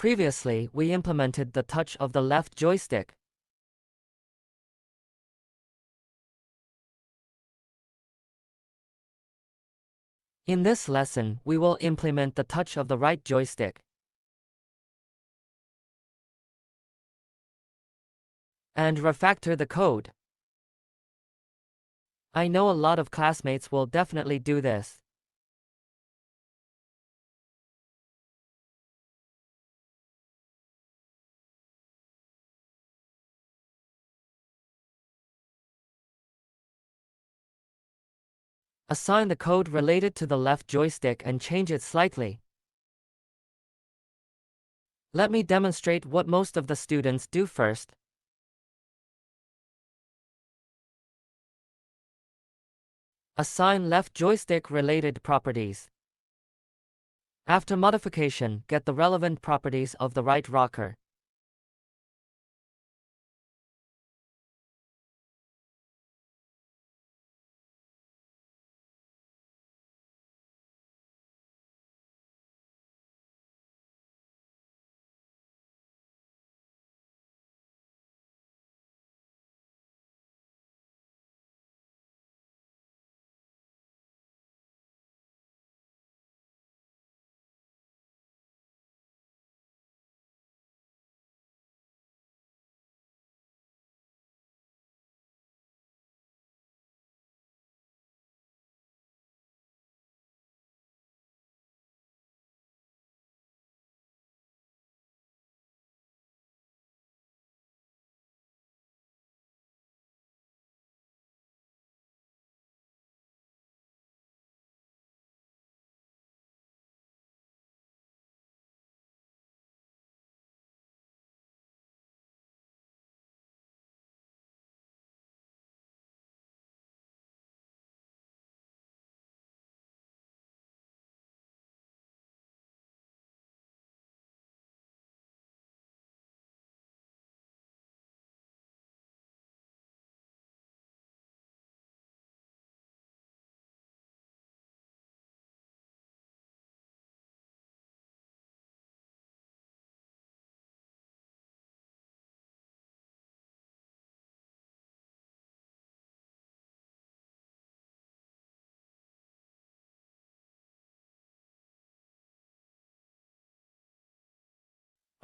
Previously, we implemented the touch of the left joystick. In this lesson, we will implement the touch of the right joystick and refactor the code. I know a lot of classmates will definitely do this. Assign the code related to the left joystick and change it slightly. Let me demonstrate what most of the students do first. Assign left joystick related properties. After modification, get the relevant properties of the right rocker.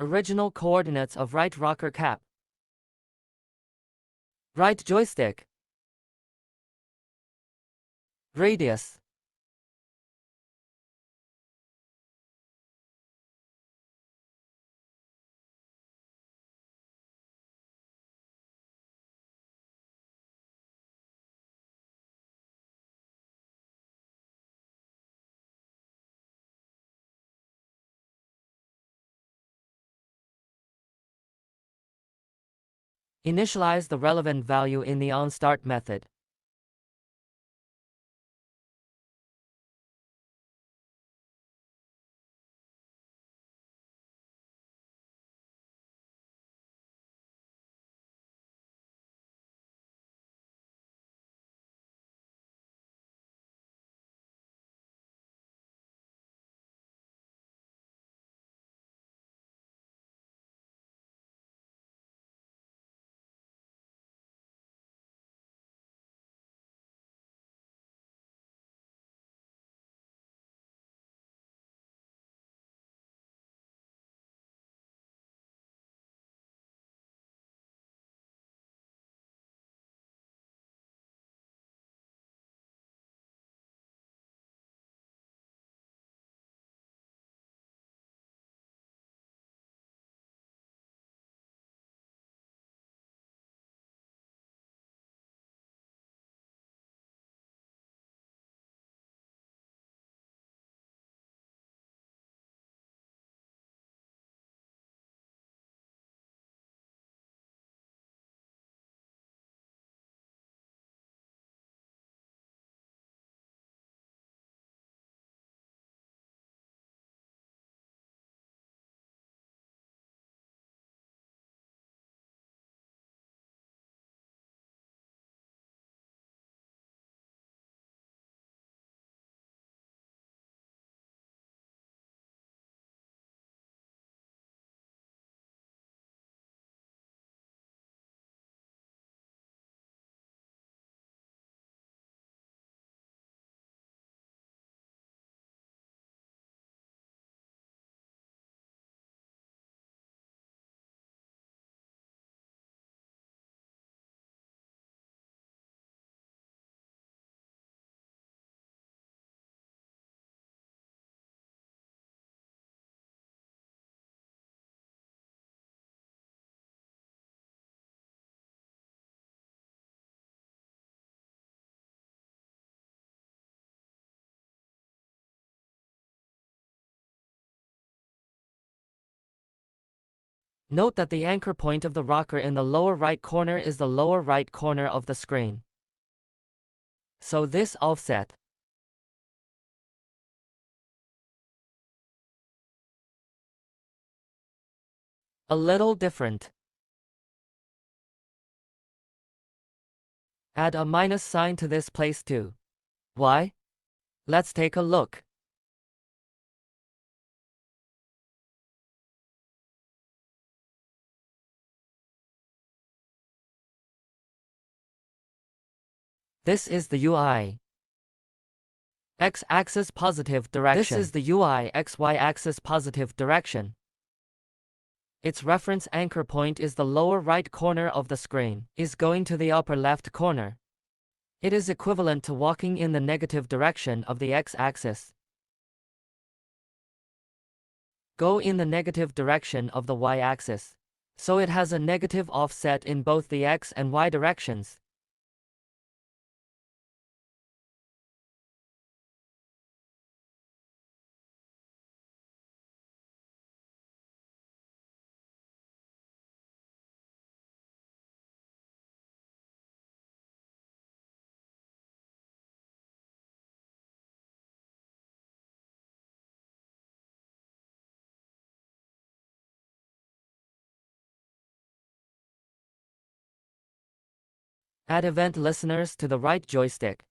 Original coordinates of right rocker cap. Right joystick. Radius. Initialize the relevant value in the onStart method. Note that the anchor point of the rocker in the lower right corner is the lower right corner of the screen. So this offset a little different. Add a minus sign to this place too. Why? Let's take a look. This is the UI. X-axis positive direction. This is the UI XY-axis positive direction. Its reference anchor point is the lower right corner of the screen, is going to the upper left corner. It is equivalent to walking in the negative direction of the x-axis. Go in the negative direction of the y-axis. So it has a negative offset in both the x and y directions. Add event listeners to the right joystick.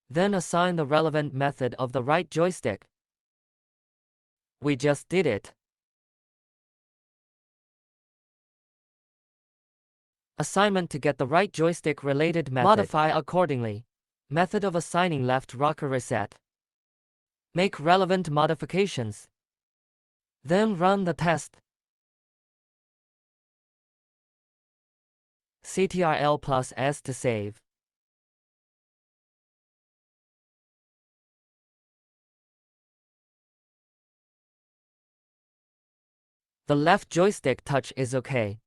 Then assign the relevant method of the right joystick. We just did it. Assignment to get the right joystick related method. Modify accordingly. Method of assigning left rocker reset. Make relevant modifications. Then run the test. Ctrl+S to save. The left joystick touch is okay.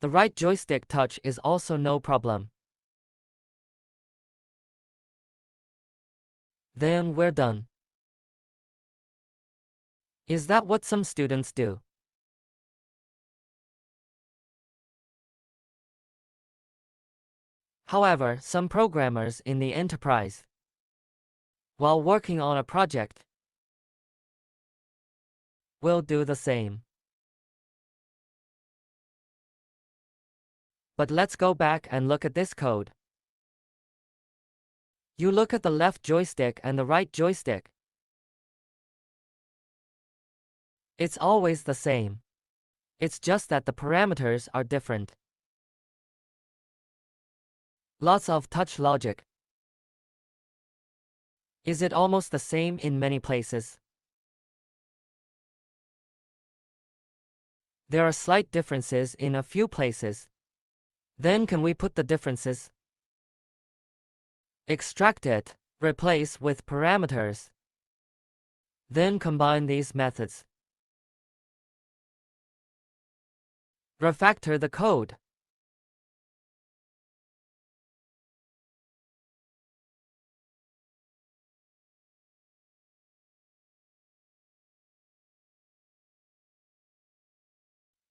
The right joystick touch is also no problem. Then we're done. Is that what some students do? However, some programmers in the enterprise, while working on a project, will do the same. But let's go back and look at this code. You look at the left joystick and the right joystick. It's always the same. It's just that the parameters are different. Lots of touch logic. Is it almost the same in many places? There are slight differences in a few places. Then can we put the differences? Extract it, replace with parameters. Then combine these methods. Refactor the code.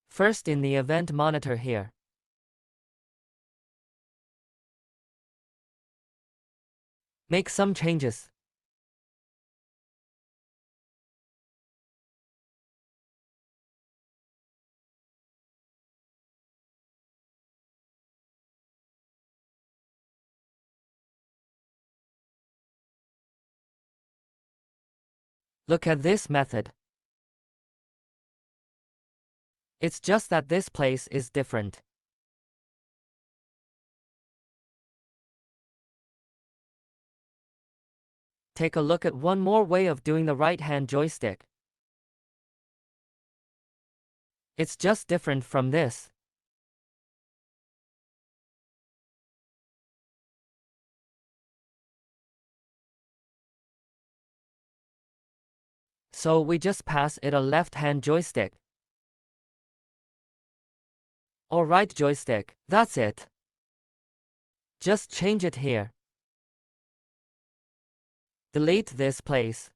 First in the event monitor here. Make some changes. Look at this method. It's just that this place is different. Take a look at one more way of doing the right-hand joystick. It's just different from this. So we just pass it a left-hand joystick. Or right joystick, that's it. Just change it here. Delete this place.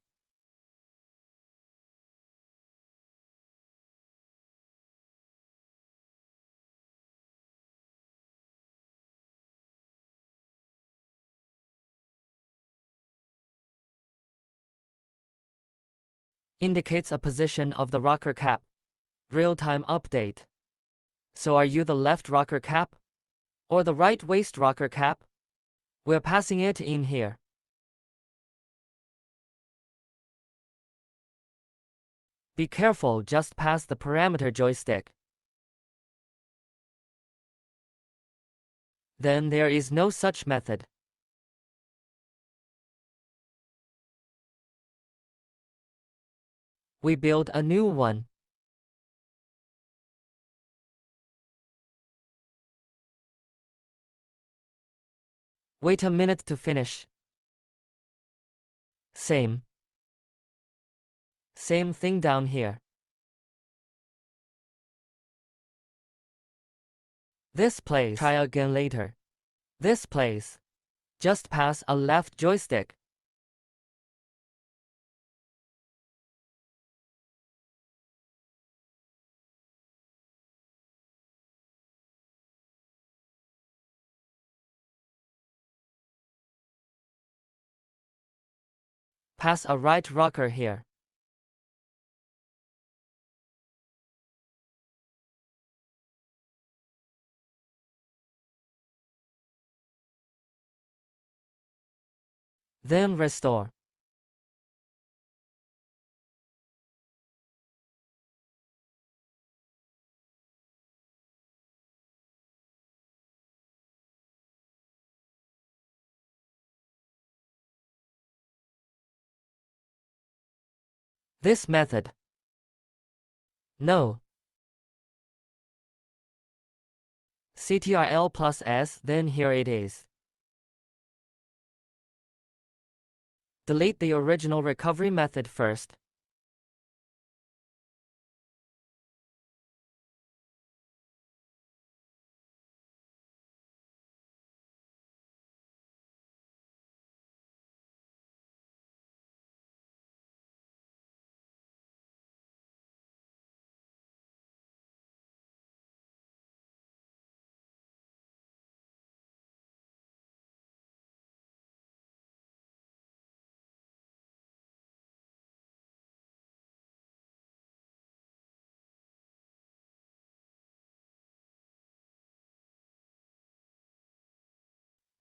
Indicates a position of the rocker cap. Real-time update. So are you the left rocker cap? Or the right waist rocker cap? We're passing it in here. Be careful, just pass the parameter joystick. Then there is no such method. We build a new one. Wait a minute to finish. Same thing down here. This place, try again later. This place, just pass a left joystick. Pass a right rocker here. Then restore. This method. No. CTRL plus S, then here it is. Delete the original recovery method first.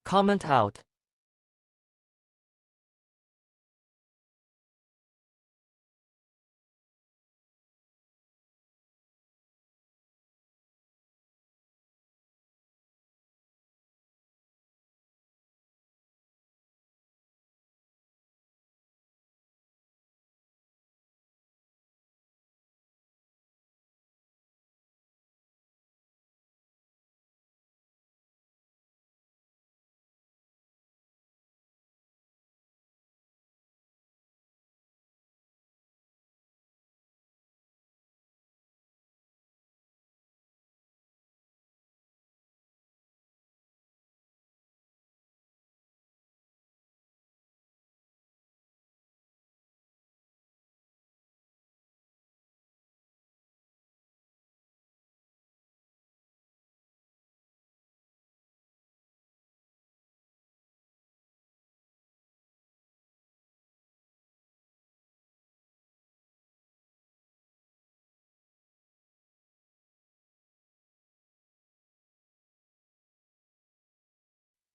Comment out.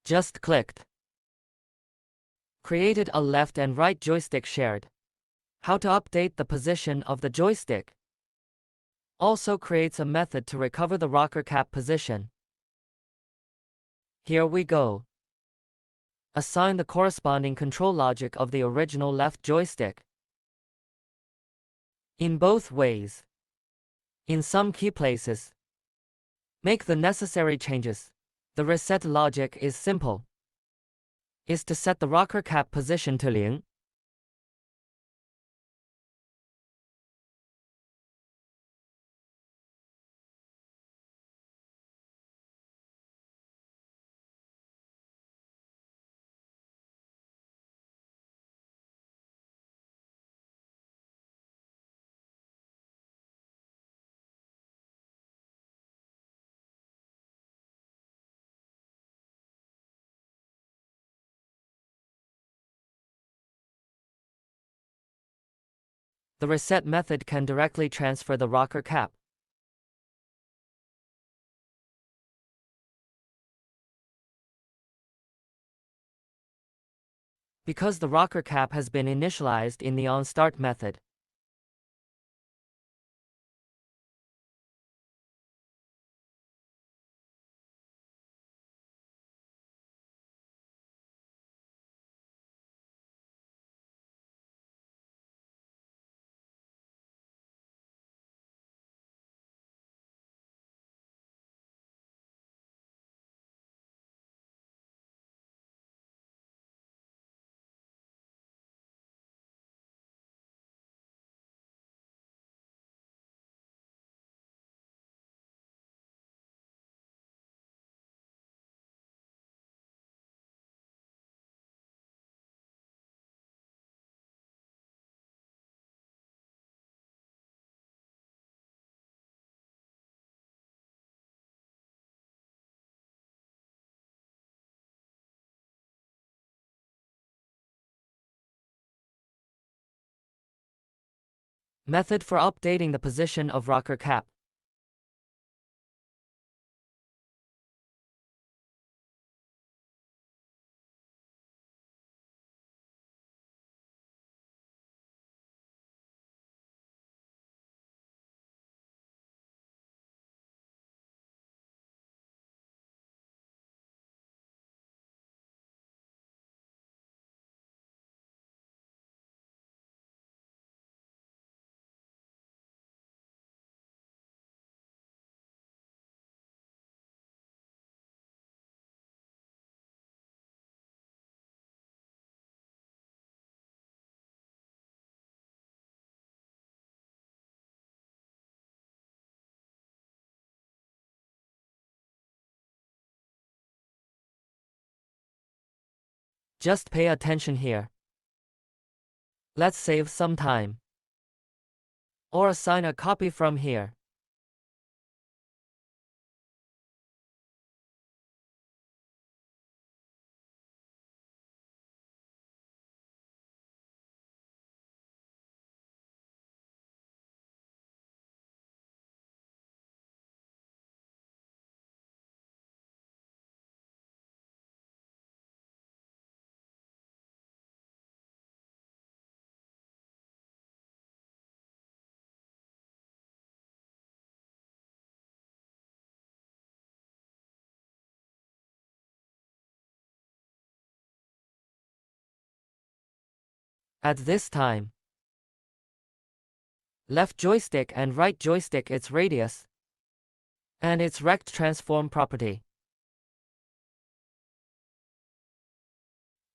Just clicked. Created a left and right joystick shared. How to update the position of the joystick. Also creates a method to recover the rocker cap position. Here we go. Assign the corresponding control logic of the original left joystick. In both ways. In some key places. Make the necessary changes. The reset logic is simple. Is to set the rocker cap position to 0. The reset method can directly transfer the rocker cap. Because the rocker cap has been initialized in the onStart method. Method for updating the position of rocker cap. Just pay attention here. Let's save some time. Or assign a copy from here. At this time, left joystick and right joystick its radius and its rect transform property.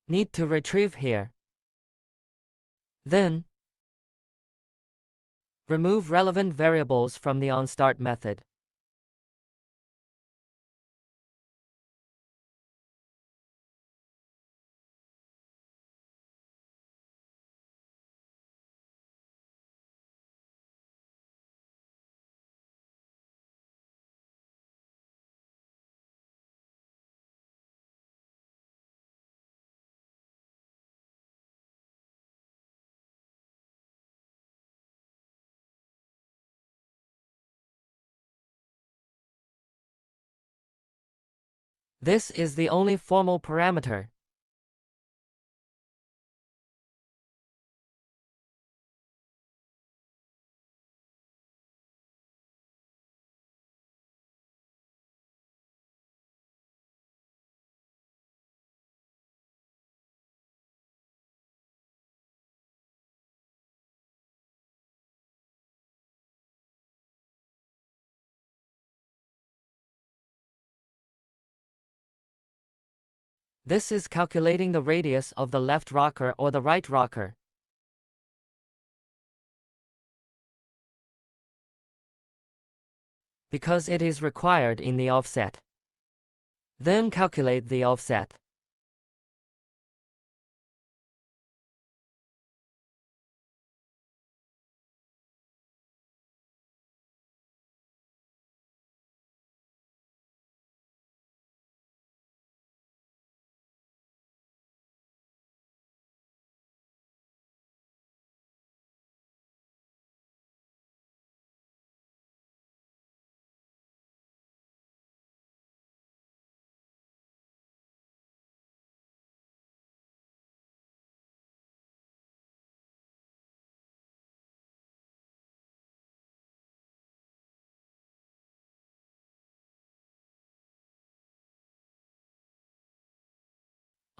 Need to retrieve here. Then, remove relevant variables from the onStart method. This is the only formal parameter. This is calculating the radius of the left rocker or the right rocker. Because it is required in the offset. Then calculate the offset.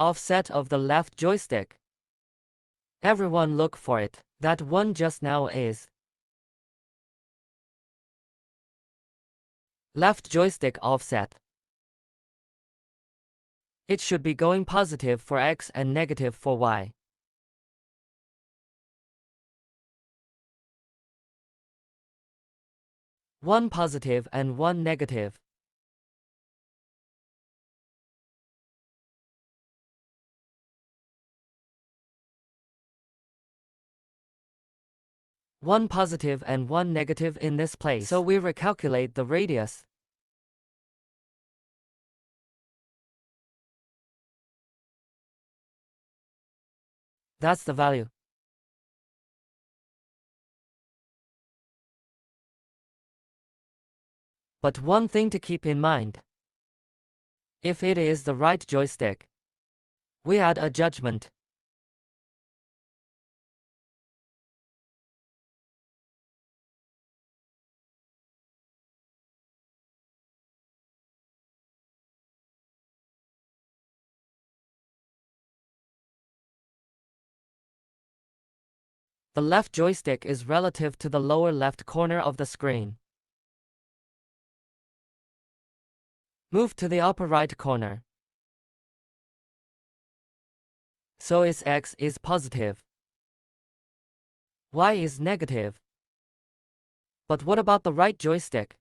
Offset of the left joystick. Everyone look for it. That one just now is left joystick offset. It should be going positive for X and negative for Y. One positive and one negative. One positive and one negative in this place. So we recalculate the radius. That's the value. But one thing to keep in mind. If it is the right joystick, we add a judgment. The left joystick is relative to the lower left corner of the screen. Move to the upper right corner. So its X is positive. Y is negative. But what about the right joystick?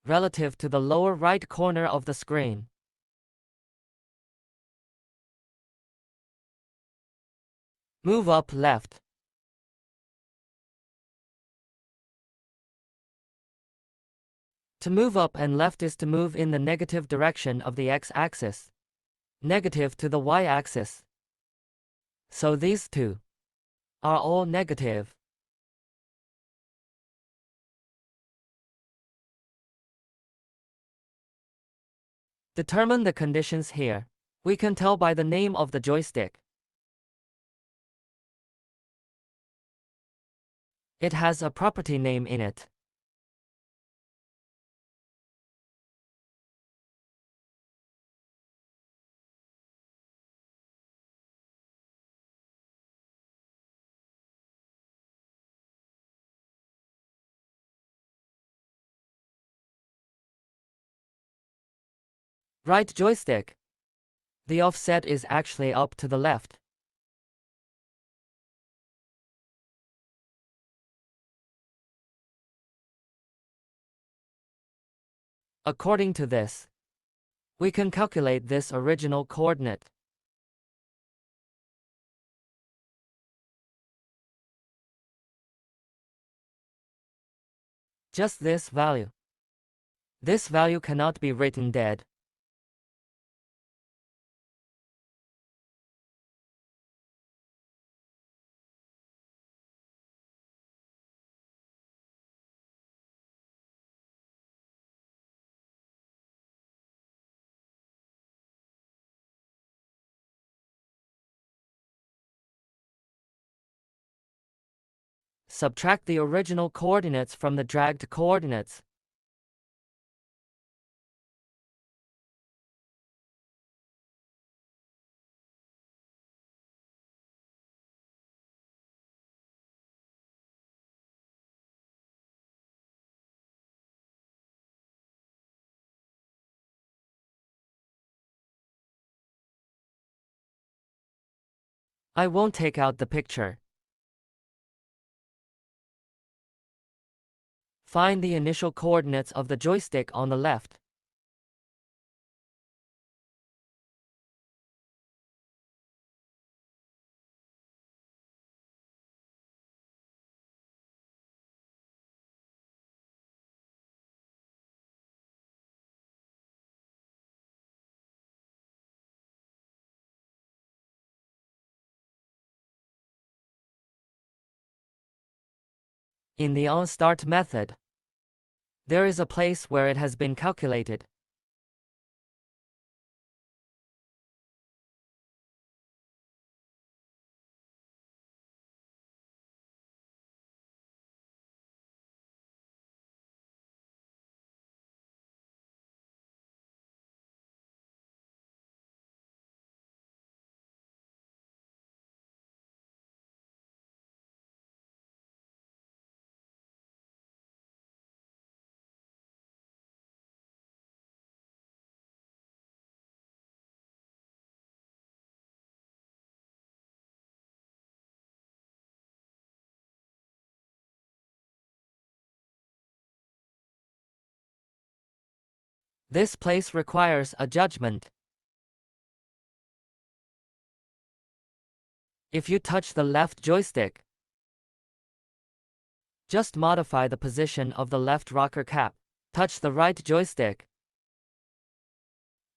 Relative to the lower right corner of the screen. Move up left. To move up and left is to move in the negative direction of the x-axis. Negative to the y-axis. So these two are all negative. Determine the conditions here. We can tell by the name of the joystick. It has a property name in it. Right joystick. The offset is actually up to the left. According to this, we can calculate this original coordinate. Just this value. This value cannot be written dead. Subtract the original coordinates from the dragged coordinates. I won't take out the picture. Find the initial coordinates of the joystick on the left. In the onStart method, there is a place where it has been calculated. This place requires a judgment. If you touch the left joystick, just modify the position of the left rocker cap. Touch the right joystick.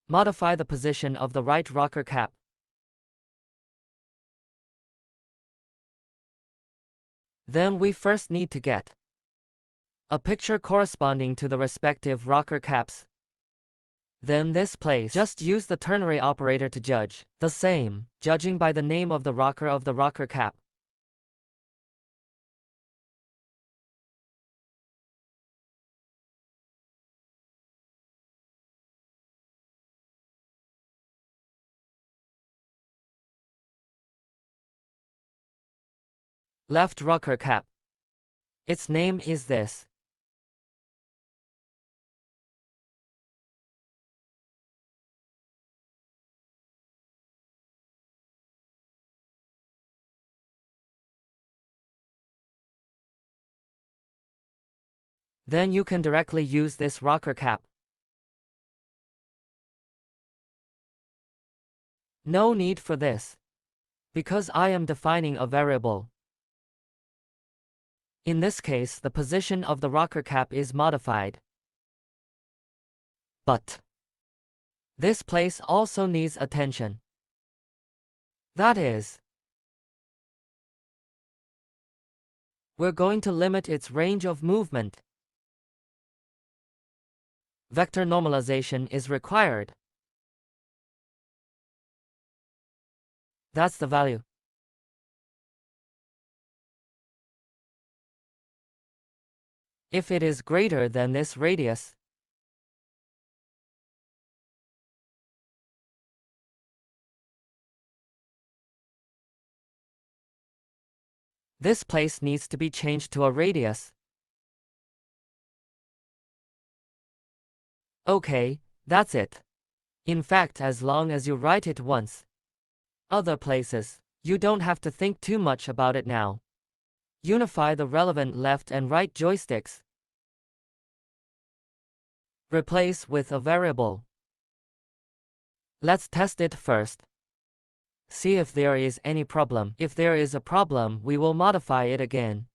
Modify the position of the right rocker cap. Then we first need to get a picture corresponding to the respective rocker caps. Then this place, just use the ternary operator to judge. The same, judging by the name of the rocker cap. Left rocker cap. Its name is this. Then you can directly use this rocker cap. No need for this, because I am defining a variable. In this case, the position of the rocker cap is modified. But this place also needs attention. That is, we're going to limit its range of movement. Vector normalization is required. That's the value. If it is greater than this radius, this place needs to be changed to a radius. Okay, that's it. In fact, as long as you write it once. Other places, you don't have to think too much about it now. Unify the relevant left and right joysticks. Replace with a variable. Let's test it first. See if there is any problem. If there is a problem, we will modify it again.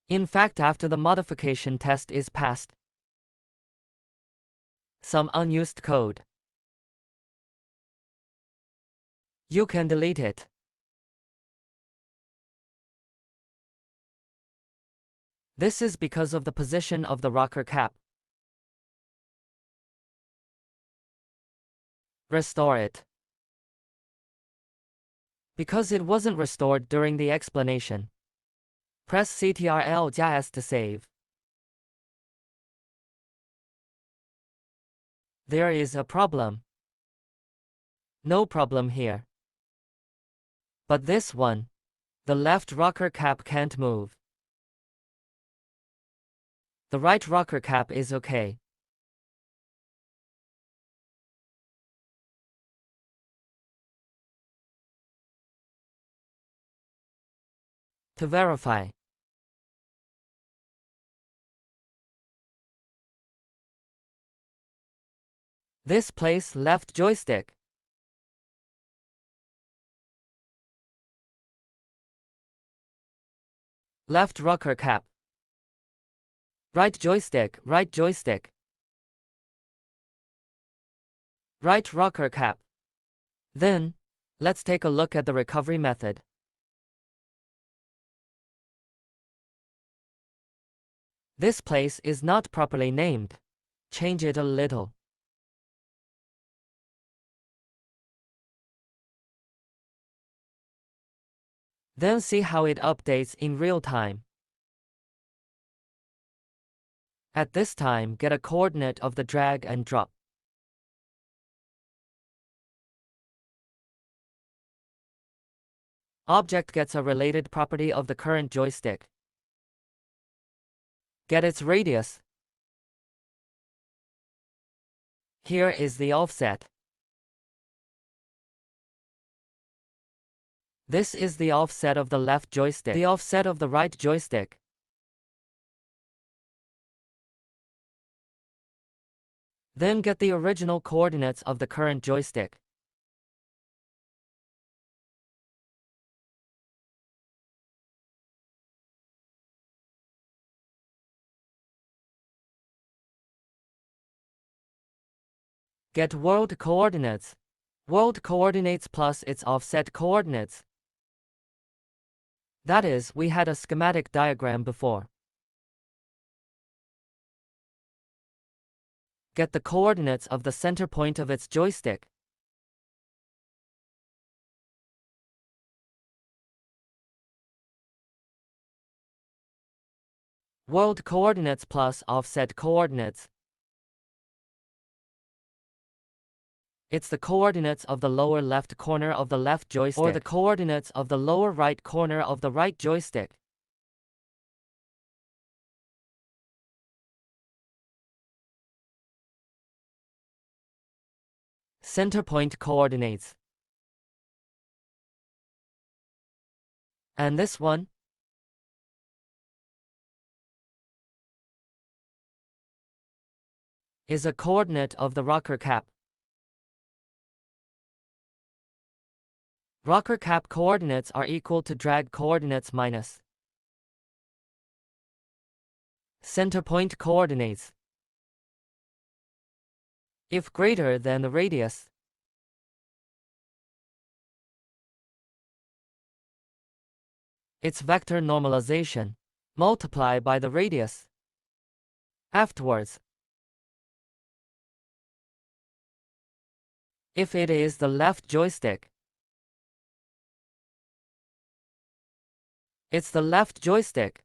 In fact, after the modification test is passed, some unused code, you can delete it. This is because of the position of the rocker cap. Restore it. Because it wasn't restored during the explanation, press Ctrl+S to save. There is a problem. No problem here. But this one, the left rocker cap can't move. The right rocker cap is okay. To verify, this place left joystick. Left rocker cap. Right joystick, right joystick. Right rocker cap. Then, let's take a look at the recovery method. This place is not properly named. Change it a little. Then see how it updates in real time. At this time, get a coordinate of the drag and drop. Object gets a related property of the current joystick. Get its radius. Here is the offset. This is the offset of the left joystick. The offset of the right joystick. Then get the original coordinates of the current joystick. Get world coordinates. World coordinates plus its offset coordinates. That is, we had a schematic diagram before. Get the coordinates of the center point of its joystick. World coordinates plus offset coordinates. It's the coordinates of the lower left corner of the left joystick, or the coordinates of the lower right corner of the right joystick. Center point coordinates. And this one? Is a coordinate of the rocker cap. Rocker cap coordinates are equal to drag coordinates minus center point coordinates. If greater than the radius, it's vector normalization. Multiply by the radius. Afterwards, if it is the left joystick, it's the left joystick.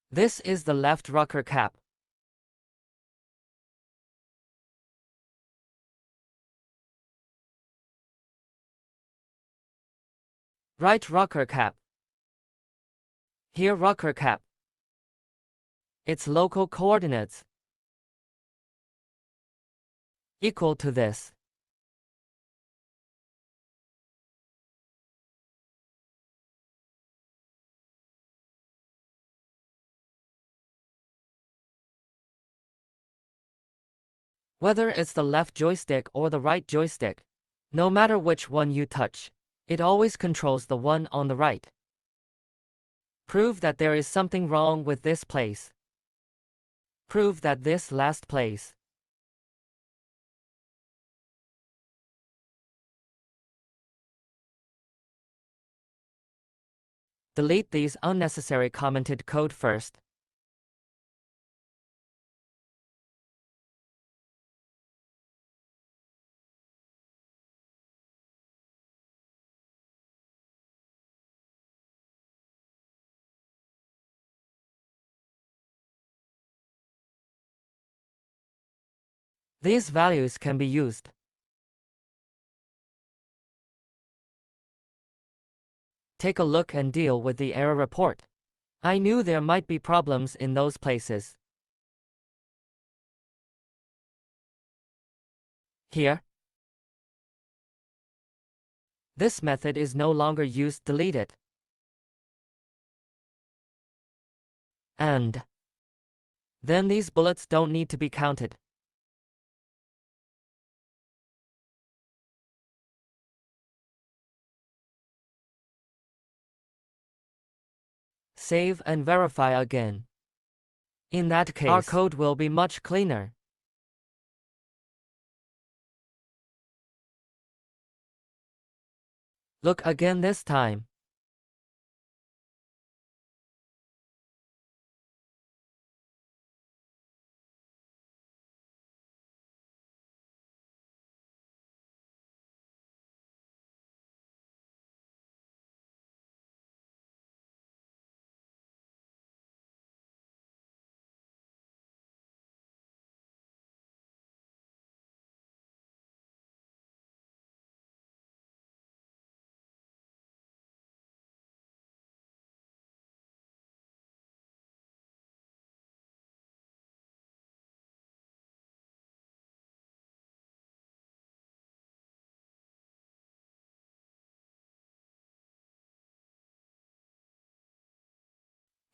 This is the left rocker cap. Right rocker cap. Here rocker cap. Its local coordinates. equal to this. Whether it's the left joystick or the right joystick, no matter which one you touch, it always controls the one on the right. Prove that there is something wrong with this place. Prove that this last place. Delete these unnecessary commented code first. These values can be used. Take a look and deal with the error report. I knew there might be problems in those places. Here. This method is no longer used. Delete it. And then these bullets don't need to be counted. Save and verify again. In that case, our code will be much cleaner. Look again this time.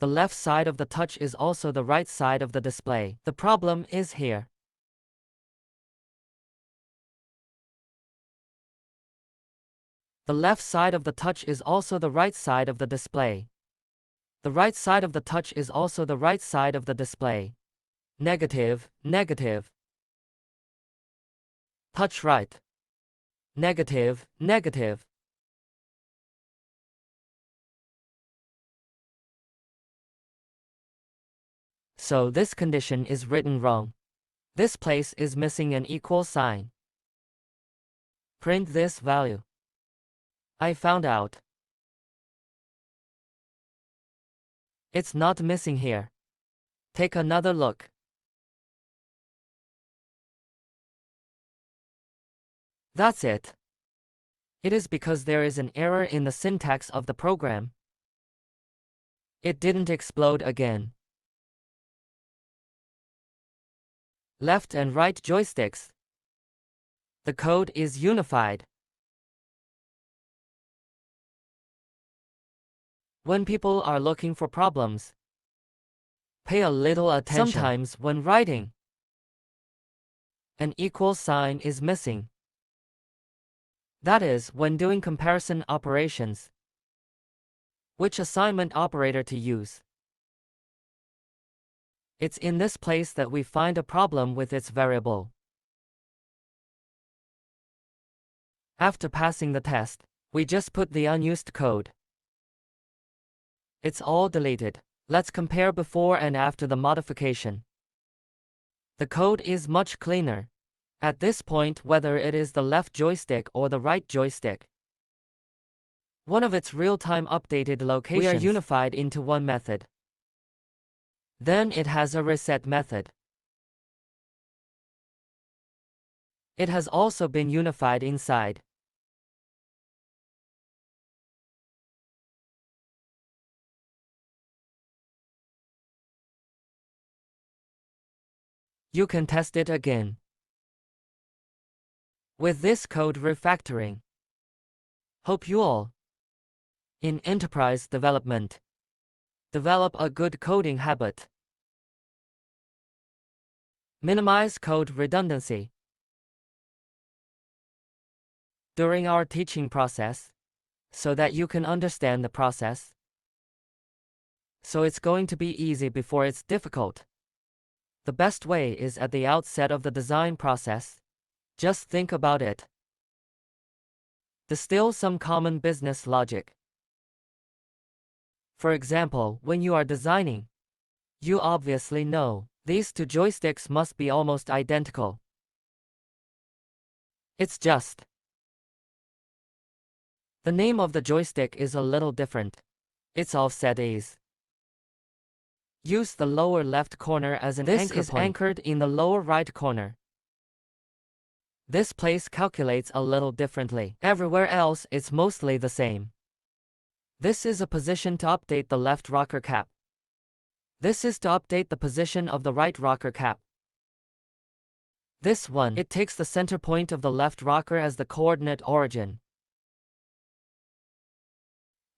The left side of the touch is also the right side of the display. The problem is here. The left side of the touch is also the right side of the display. The right side of the touch is also the right side of the display. Negative, negative. Touch right. Negative, negative. So this condition is written wrong. This place is missing an equal sign. Print this value. I found out. It's not missing here. Take another look. That's it. It is because there is an error in the syntax of the program. It didn't explode again. Left and right joysticks. The code is unified. When people are looking for problems, pay a little attention. Sometimes when writing, an equal sign is missing. That is when doing comparison operations. Which assignment operator to use? It's in this place that we find a problem with its variable. After passing the test, we just put the unused code. It's all deleted. Let's compare before and after the modification. The code is much cleaner. At this point, whether it is the left joystick or the right joystick, one of its real-time updated locations, we are unified into one method. Then it has a reset method. It has also been unified inside. You can test it again. with this code refactoring. Hope you all, in enterprise development, develop a good coding habit. Minimize code redundancy. During our teaching process, so that you can understand the process. So it's going to be easy before it's difficult. The best way is at the outset of the design process. Just think about it. Distill some common business logic. For example, when you are designing, you obviously know these two joysticks must be almost identical. It's just the name of the joystick is a little different. Its offset is. Use the lower left corner as an anchor point. This is anchored in the lower right corner. This place calculates a little differently. Everywhere else it's mostly the same. This is a position to update the left rocker cap. This is to update the position of the right rocker cap. This one, it takes the center point of the left rocker as the coordinate origin.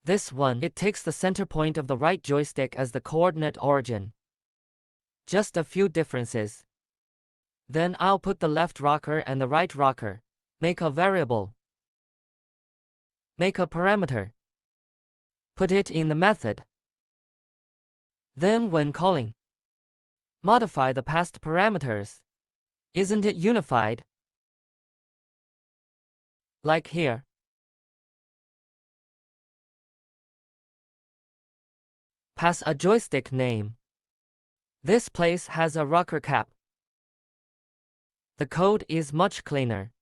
This one, it takes the center point of the right joystick as the coordinate origin. Just a few differences. Then I'll put the left rocker and the right rocker. Make a variable. Make a parameter. Put it in the method. Then when calling, modify the past parameters. Isn't it unified? Like here. Pass a joystick name. This place has a rocker cap. The code is much cleaner.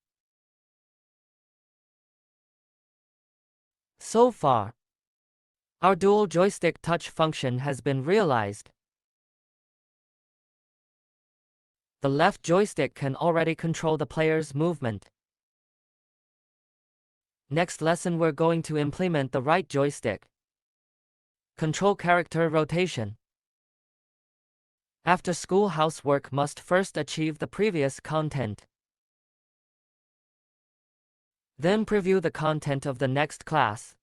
So far, our dual joystick touch function has been realized. The left joystick can already control the player's movement. Next lesson we're going to implement the right joystick. Control character rotation. After school housework must first achieve the previous content. Then preview the content of the next class.